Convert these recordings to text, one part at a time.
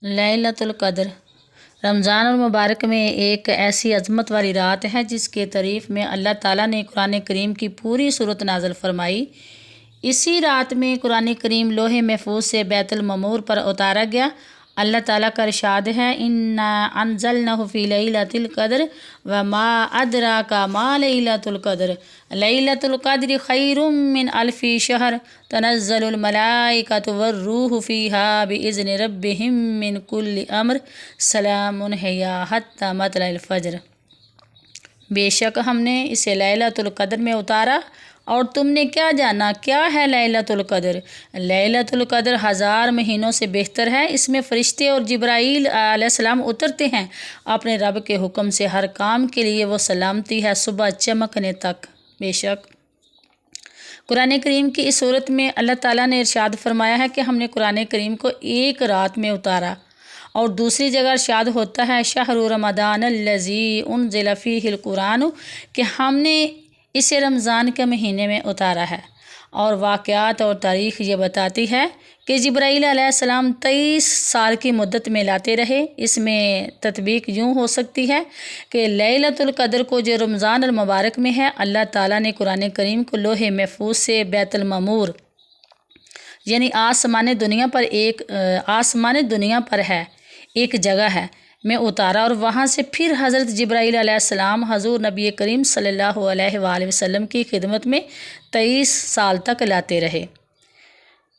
لیلۃ القدر رمضان المبارک میں ایک ایسی عظمت والی رات ہے جس کے تعریف میں اللہ تعالیٰ نے قرآن کریم کی پوری صورت نازل فرمائی۔ اسی رات میں قرآن کریم لوح محفوظ سے بیت المعمور پر اتارا گیا۔ اللہ تعالیٰ کا ارشاد ہے، اِنَّا أَنزَلْنَاهُ فِي لَيْلَةِ الْقَدْرِ وَمَا أَدْرَاكَ مَا لَيْلَةُ الْقَدْرِ لَيْلَةُ الْقَدْرِ خَيْرٌ مِّنْ أَلْفِ شَهْرٍ تَنَزَّلُ الْمَلَائِكَةُ وَالرُّوحُ فِيهَا بِإِذْنِ رَبِّهِم مِّن كُلِّ أَمْرٍ سَلَامٌ هِيَ حَتَّىٰ مَطْلَعِ الْفَجْرِ۔ بے شک ہم نے اسے لیلۃ القدر میں اتارا، اور تم نے کیا جانا کیا ہے لیلۃ القدر؟ لیلۃ القدر 1000 مہینوں سے بہتر ہے۔ اس میں فرشتے اور جبرائیل علیہ السلام اترتے ہیں۔ اپنے رب کے حکم سے ہر کام کے لیے وہ سلامتی ہے صبح چمکنے تک۔ بے شک قرآن کریم کی اس صورت میں اللہ تعالیٰ نے ارشاد فرمایا ہے کہ ہم نے قرآن کریم کو ایک رات میں اتارا، اور دوسری جگہ ارشاد ہوتا ہے شہر رمضان الذی انزل فیہ القرآن کہ ہم نے اسے رمضان کے مہینے میں اتارا ہے۔ اور واقعات اور تاریخ یہ بتاتی ہے کہ جبرائیل علیہ السلام 23 سال کی مدت میں لاتے رہے۔ اس میں تطبیق یوں ہو سکتی ہے کہ لیلۃ القدر کو جو رمضان المبارک میں ہے، اللہ تعالیٰ نے قرآن کریم کو لوح محفوظ سے بیت المعمور یعنی آسمان دنیا پر ہے ایک جگہ ہے میں اتارا، اور وہاں سے پھر حضرت جبرائیل علیہ السلام حضور نبی کریم صلی اللہ علیہ وآلہ وسلم کی خدمت میں 23 سال تک لاتے رہے۔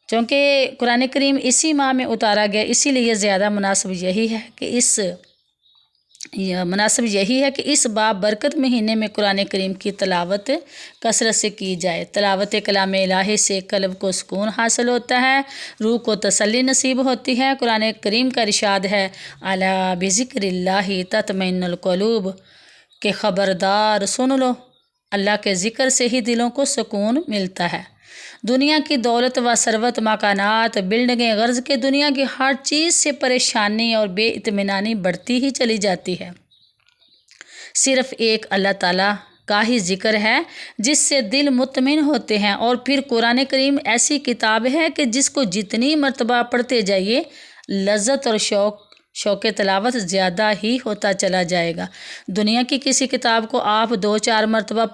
چونکہ قرآن کریم اسی ماہ میں اتارا گیا، اسی لیے زیادہ مناسب یہی ہے کہ اس بابرکت مہینے میں قرآن کریم کی تلاوت کثرت سے کی جائے۔ تلاوت کلام الہی سے قلب کو سکون حاصل ہوتا ہے، روح کو تسلی نصیب ہوتی ہے۔ قرآن کریم کا ارشاد ہے، الا بذکر اللہ تطمئن القلوب کہ خبردار سن لو، اللہ کے ذکر سے ہی دلوں کو سکون ملتا ہے۔ دنیا کی دولت و ثروت، مکانات، بلڈنگیں، غرض کے دنیا کی ہر چیز سے پریشانی اور بے اطمینانی بڑھتی ہی چلی جاتی ہے۔ صرف ایک اللہ تعالیٰ کا ہی ذکر ہے جس سے دل مطمئن ہوتے ہیں، اور پھر قرآن کریم ایسی کتاب ہے کہ جس کو جتنی مرتبہ پڑھتے جائیے لذت اور شوق تلاوت زیادہ ہی ہوتا چلا جائے گا۔ دنیا کی کسی کتاب کو آپ 2-4 مرتبہ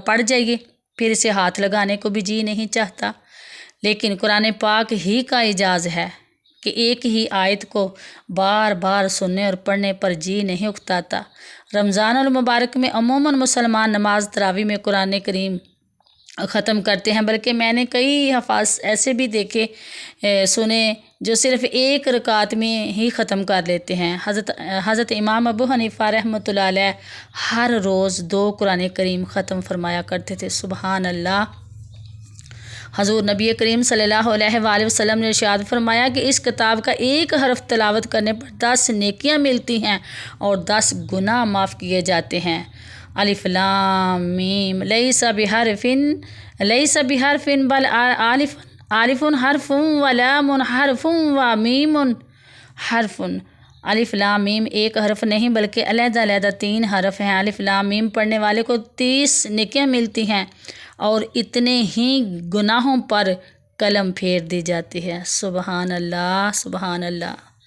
پڑھ جائیے، پھر اسے ہاتھ لگانے کو بھی جی نہیں چاہتا، لیکن قرآن پاک ہی کا اعجاز ہے کہ ایک ہی آیت کو بار بار سننے اور پڑھنے پر جی نہیں اکتاتا۔ رمضان المبارک میں عموماً مسلمان نماز تراویح میں قرآن کریم ختم کرتے ہیں، بلکہ میں نے کئی حفاظ ایسے بھی دیکھے سنے جو صرف ایک رکعت میں ہی ختم کر لیتے ہیں۔ حضرت امام ابو حنیفہ رحمۃ اللہ علیہ ہر روز 2 قرآن کریم ختم فرمایا کرتے تھے۔ سبحان اللہ۔ حضور نبی کریم صلی اللہ علیہ وآلہ وسلم نے ارشاد فرمایا کہ اس کتاب کا ایک حرف تلاوت کرنے پر 10 نیکیاں ملتی ہیں اور 10 گناہ معاف کیے جاتے ہیں۔ الف لام میم لیس بحرف بل الف حرف و لام حرف و میم حرف۔ الف لام میم ایک حرف نہیں بلکہ علیحدہ علیحدہ 3 حرف ہیں۔ الف لام میم پڑھنے والے کو 30 نیکیاں ملتی ہیں اور اتنے ہی گناہوں پر قلم پھیر دی جاتی ہے۔ سبحان اللہ، سبحان اللہ۔